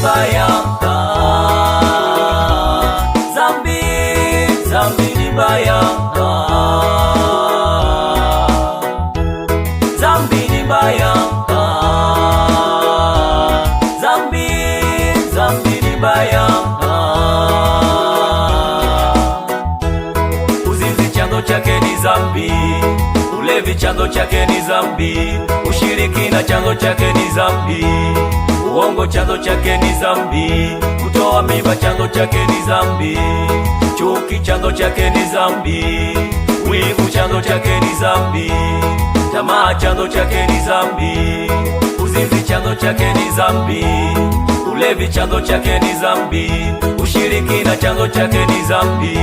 baya, zambi ni baya, zambi ni baya, zambi ni baya. Uzinzi chanzo chake ni zambi, ulevi chanzo chake ni zambi, ushirikina chanzo chake ni zambi, uongo chanzo chake ni zambi, kutoa mimba chanzo chake ni zambi, chuki chanzo chake ni zambi, wivu chanzo chake ni zambi, tamaa chanzo chake ni zambi, uzinzi chanzo chake ni zambi, ulevi chanzo chake ni zambi, ushirikina chanzo chake ni zambi.